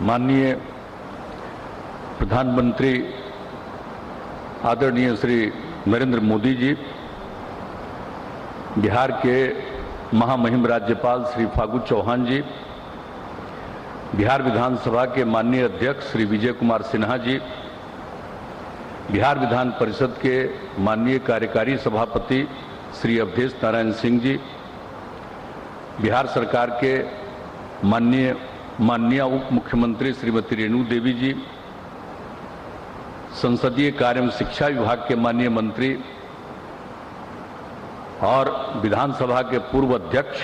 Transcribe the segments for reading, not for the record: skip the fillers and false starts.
माननीय प्रधानमंत्री आदरणीय श्री नरेंद्र मोदी जी, बिहार के महामहिम राज्यपाल श्री फागू चौहान जी, बिहार विधानसभा के माननीय अध्यक्ष श्री विजय कुमार सिन्हा जी, बिहार विधान परिषद के माननीय कार्यकारी सभापति श्री अवधेश नारायण सिंह जी, बिहार सरकार के माननीय उप मुख्यमंत्री श्रीमती रेणु देवी जी, संसदीय कार्य एवं शिक्षा विभाग के माननीय मंत्री और विधानसभा के पूर्व अध्यक्ष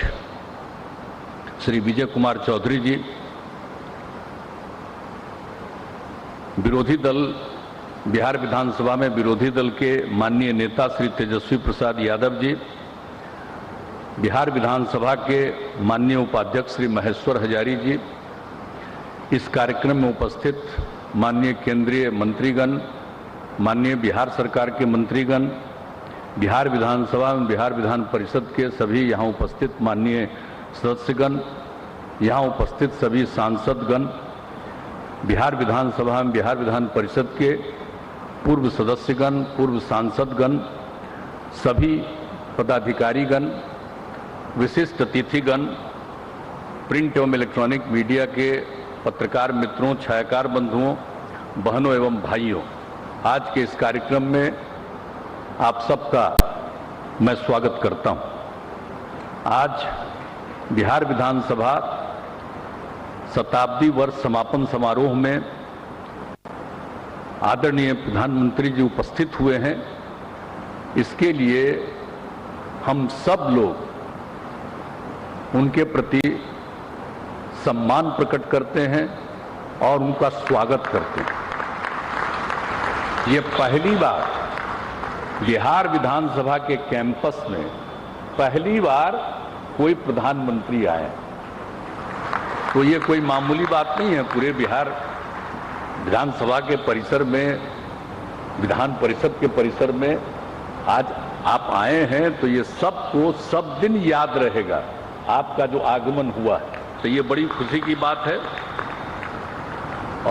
श्री विजय कुमार चौधरी जी, विरोधी दल बिहार विधानसभा में विरोधी दल के माननीय नेता श्री तेजस्वी प्रसाद यादव जी, बिहार विधानसभा के माननीय उपाध्यक्ष श्री महेश्वर हजारी जी, इस कार्यक्रम में उपस्थित माननीय केंद्रीय मंत्रीगण, माननीय बिहार सरकार के मंत्रीगण, बिहार विधानसभा एवं बिहार विधान परिषद के सभी यहाँ उपस्थित माननीय सदस्यगण, यहाँ उपस्थित सभी सांसदगण, बिहार विधानसभा एवं बिहार विधान परिषद के पूर्व सदस्यगण, पूर्व सांसदगण, सभी पदाधिकारीगण, विशिष्ट अतिथिगण, प्रिंट एवं इलेक्ट्रॉनिक मीडिया के पत्रकार मित्रों, छायाकार बंधुओं, बहनों एवं भाइयों, आज के इस कार्यक्रम में आप सबका मैं स्वागत करता हूं। आज बिहार विधानसभा शताब्दी वर्ष समापन समारोह में आदरणीय प्रधानमंत्री जी उपस्थित हुए हैं। इसके लिए हम सब लोग उनके प्रति सम्मान प्रकट करते हैं और उनका स्वागत करते हैं। ये पहली बार बिहार विधानसभा के कैंपस में पहली बार कोई प्रधानमंत्री आए, तो ये कोई मामूली बात नहीं है। पूरे बिहार विधानसभा के परिसर में, विधान परिषद के परिसर में आज आप आए हैं, तो ये सबको सब दिन याद रहेगा आपका जो आगमन हुआ है, तो ये बड़ी खुशी की बात है।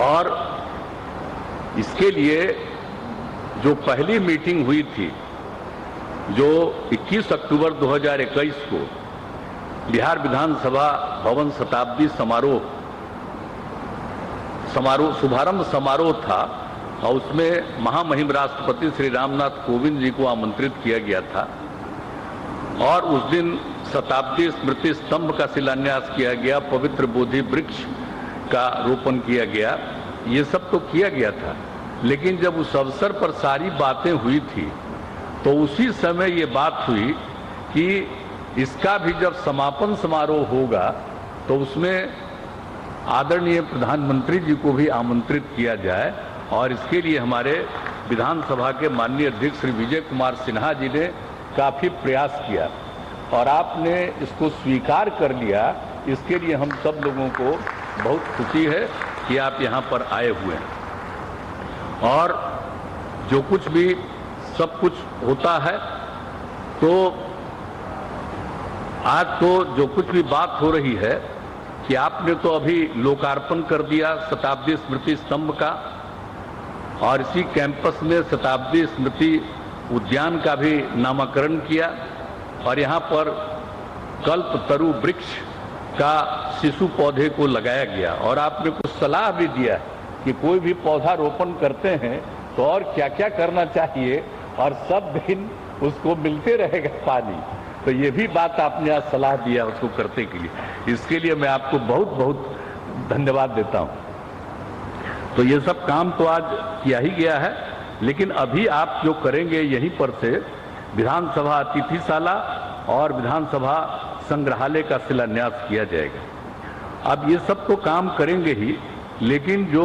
और इसके लिए जो पहली मीटिंग हुई थी, जो 21 अक्टूबर 2021 को बिहार विधानसभा भवन शताब्दी शुभारंभ समारोह था, और उसमें महामहिम राष्ट्रपति श्री रामनाथ कोविंद जी को आमंत्रित किया गया था, और उस दिन शताब्दी स्मृति स्तंभ का शिलान्यास किया गया, पवित्र बोधि वृक्ष का रोपण किया गया, ये सब तो किया गया था। लेकिन जब उस अवसर पर सारी बातें हुई थी, तो उसी समय ये बात हुई कि इसका भी जब समापन समारोह होगा तो उसमें आदरणीय प्रधानमंत्री जी को भी आमंत्रित किया जाए, और इसके लिए हमारे विधानसभा के माननीय अध्यक्ष श्री विजय कुमार सिन्हा जी ने काफी प्रयास किया और आपने इसको स्वीकार कर लिया। इसके लिए हम सब लोगों को बहुत खुशी है कि आप यहाँ पर आए हुए हैं। और जो कुछ भी सब कुछ होता है, तो आज तो जो कुछ भी बात हो रही है कि आपने तो अभी लोकार्पण कर दिया शताब्दी स्मृति स्तंभ का, और इसी कैंपस में शताब्दी स्मृति उद्यान का भी नामकरण किया, और यहाँ पर कल्पतरु वृक्ष का शिशु पौधे को लगाया गया। और आपने कुछ सलाह भी दिया कि कोई भी पौधा रोपण करते हैं तो और क्या क्या करना चाहिए, और सब दिन उसको मिलते रहेगा पानी। तो ये भी बात आपने आज सलाह दिया उसको करने के लिए, इसके लिए मैं आपको बहुत बहुत धन्यवाद देता हूँ। तो ये सब काम तो आज किया ही गया है, लेकिन अभी आप जो करेंगे यहीं पर से विधानसभा अतिथिशाला और विधानसभा संग्रहालय का शिलान्यास किया जाएगा। अब ये सब तो काम करेंगे ही, लेकिन जो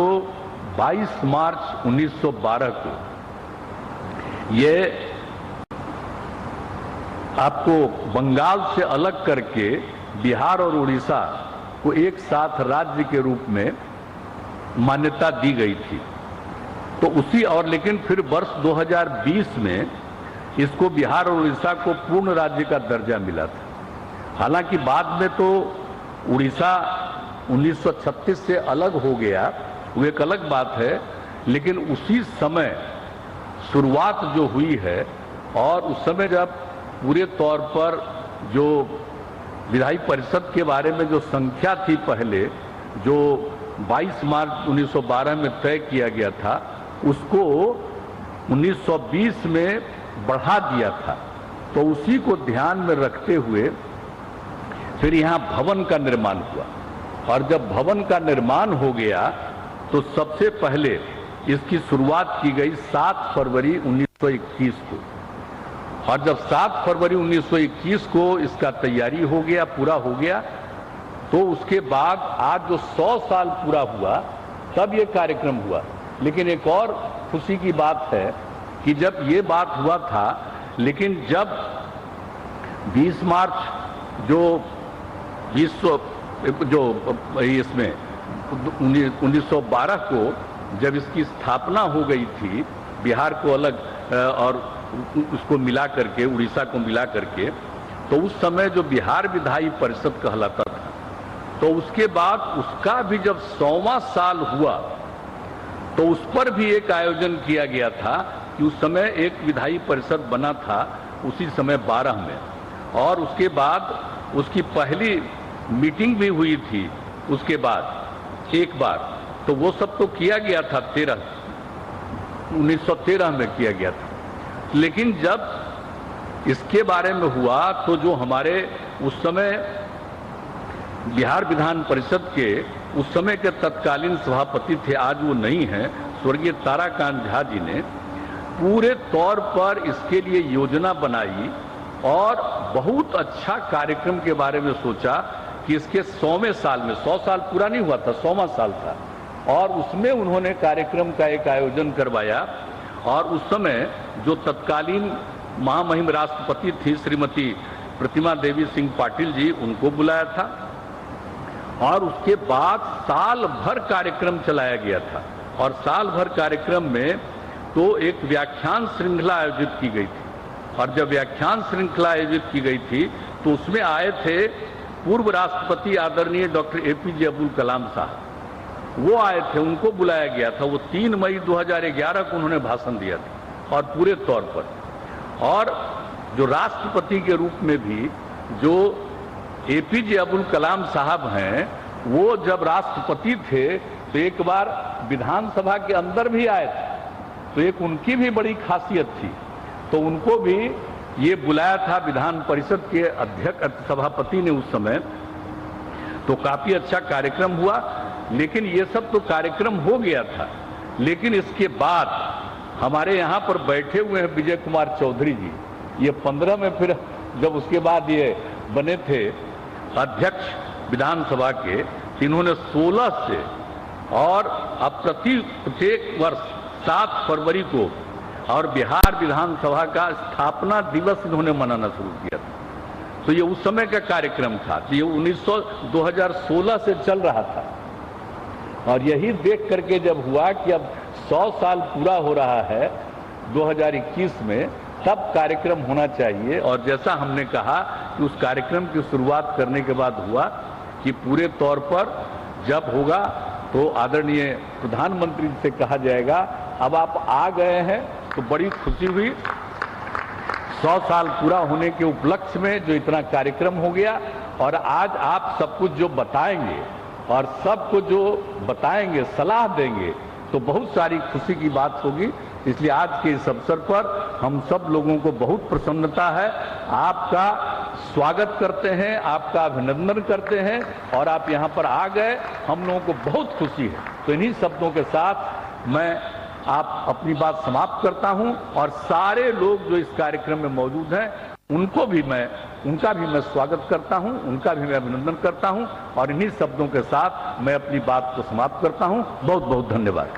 22 मार्च 1912 को ये आपको बंगाल से अलग करके बिहार और उड़ीसा को एक साथ राज्य के रूप में मान्यता दी गई थी, तो उसी और लेकिन फिर वर्ष 2020 में इसको बिहार और उड़ीसा को पूर्ण राज्य का दर्जा मिला था। हालांकि बाद में तो उड़ीसा 1936 से अलग हो गया वो एक अलग बात है, लेकिन उसी समय शुरुआत जो हुई है और उस समय जब पूरे तौर पर जो विधायी परिषद के बारे में जो संख्या थी पहले जो 22 मार्च 1912 में तय किया गया था उसको 1920 में बढ़ा दिया था। तो उसी को ध्यान में रखते हुए फिर यहाँ भवन का निर्माण हुआ और जब भवन का निर्माण हो गया तो सबसे पहले इसकी शुरुआत की गई 7 फरवरी 1921 को और जब 7 फरवरी 1921 को इसका तैयारी हो गया, पूरा हो गया, तो उसके बाद आज जो 100 साल पूरा हुआ तब ये कार्यक्रम हुआ। लेकिन एक और खुशी की बात है कि जब ये बात हुआ था, लेकिन जब 20 मार्च जो इसमें 1912 को जब इसकी स्थापना हो गई थी, बिहार को अलग और उसको मिला करके, उड़ीसा को मिला करके, तो उस समय जो बिहार विधायी परिषद कहलाता था, तो उसके बाद उसका भी जब 100वां साल हुआ तो उस पर भी एक आयोजन किया गया था कि उस समय एक विधायी परिषद बना था उसी समय 12 में, और उसके बाद उसकी पहली मीटिंग भी हुई थी उसके बाद एक बार, तो वो सब तो किया गया था 1913 में किया गया था। लेकिन जब इसके बारे में हुआ तो जो हमारे उस समय बिहार विधान परिषद के उस समय के तत्कालीन सभापति थे, आज वो नहीं हैं, स्वर्गीय ताराकांत झा जी ने पूरे तौर पर इसके लिए योजना बनाई और बहुत अच्छा कार्यक्रम के बारे में सोचा कि इसके 100वें साल में, 100 साल पूरा नहीं हुआ था, 100वां साल था, और उसमें उन्होंने कार्यक्रम का एक आयोजन करवाया। और उस समय जो तत्कालीन महामहिम राष्ट्रपति थी श्रीमती प्रतिमा देवी सिंह पाटिल जी, उनको बुलाया था और उसके बाद साल भर कार्यक्रम चलाया गया था। और साल भर कार्यक्रम में तो एक व्याख्यान श्रृंखला आयोजित की गई थी, और जब व्याख्यान श्रृंखला आयोजित की गई थी तो उसमें आए थे पूर्व राष्ट्रपति आदरणीय डॉक्टर APJ अब्दुल कलाम साहब, वो आए थे, उनको बुलाया गया था। वो 3 मई 2011 को उन्होंने भाषण दिया था और पूरे तौर पर, और जो राष्ट्रपति के रूप में भी जो APJ अब्दुल कलाम साहब हैं, वो जब राष्ट्रपति थे तो एक बार विधानसभा के अंदर भी आए थे, तो एक उनकी भी बड़ी खासियत थी, तो उनको भी ये बुलाया था विधान परिषद के अध्यक्ष सभापति ने उस समय। तो काफी अच्छा कार्यक्रम हुआ। लेकिन ये सब तो कार्यक्रम हो गया था, लेकिन इसके बाद हमारे यहाँ पर बैठे हुए हैं विजय कुमार चौधरी जी, ये 15 में फिर जब उसके बाद ये बने थे अध्यक्ष विधानसभा के, इन्होंने 16 से और अब प्रत्येक वर्ष 7 फरवरी को और बिहार विधानसभा का स्थापना दिवस इन्होंने मनाना शुरू किया था। तो ये उस समय का कार्यक्रम था, तो ये 2016 से चल रहा था, और यही देख करके जब हुआ कि अब 100 साल पूरा हो रहा है 2021 में, तब कार्यक्रम होना चाहिए। और जैसा हमने कहा कि उस कार्यक्रम की शुरुआत करने के बाद हुआ कि पूरे तौर पर जब होगा तो आदरणीय प्रधानमंत्री से कहा जाएगा अब आप आ गए हैं, तो बड़ी खुशी हुई। 100 साल पूरा होने के उपलक्ष्य में जो इतना कार्यक्रम हो गया, और आज आप सब कुछ जो बताएंगे और सबको जो बताएंगे, सलाह देंगे, तो बहुत सारी खुशी की बात होगी। इसलिए आज के इस अवसर पर हम सब लोगों को बहुत प्रसन्नता है, आपका स्वागत करते हैं, आपका अभिनंदन करते हैं, और आप यहाँ पर आ गए, हम लोगों को बहुत खुशी है। तो इन्हीं शब्दों के साथ मैं आप अपनी बात समाप्त करता हूं, और सारे लोग जो इस कार्यक्रम में मौजूद हैं उनका भी मैं स्वागत करता हूं, उनका भी मैं अभिनंदन करता हूं, और इन्हीं शब्दों के साथ मैं अपनी बात को समाप्त करता हूं। बहुत बहुत धन्यवाद।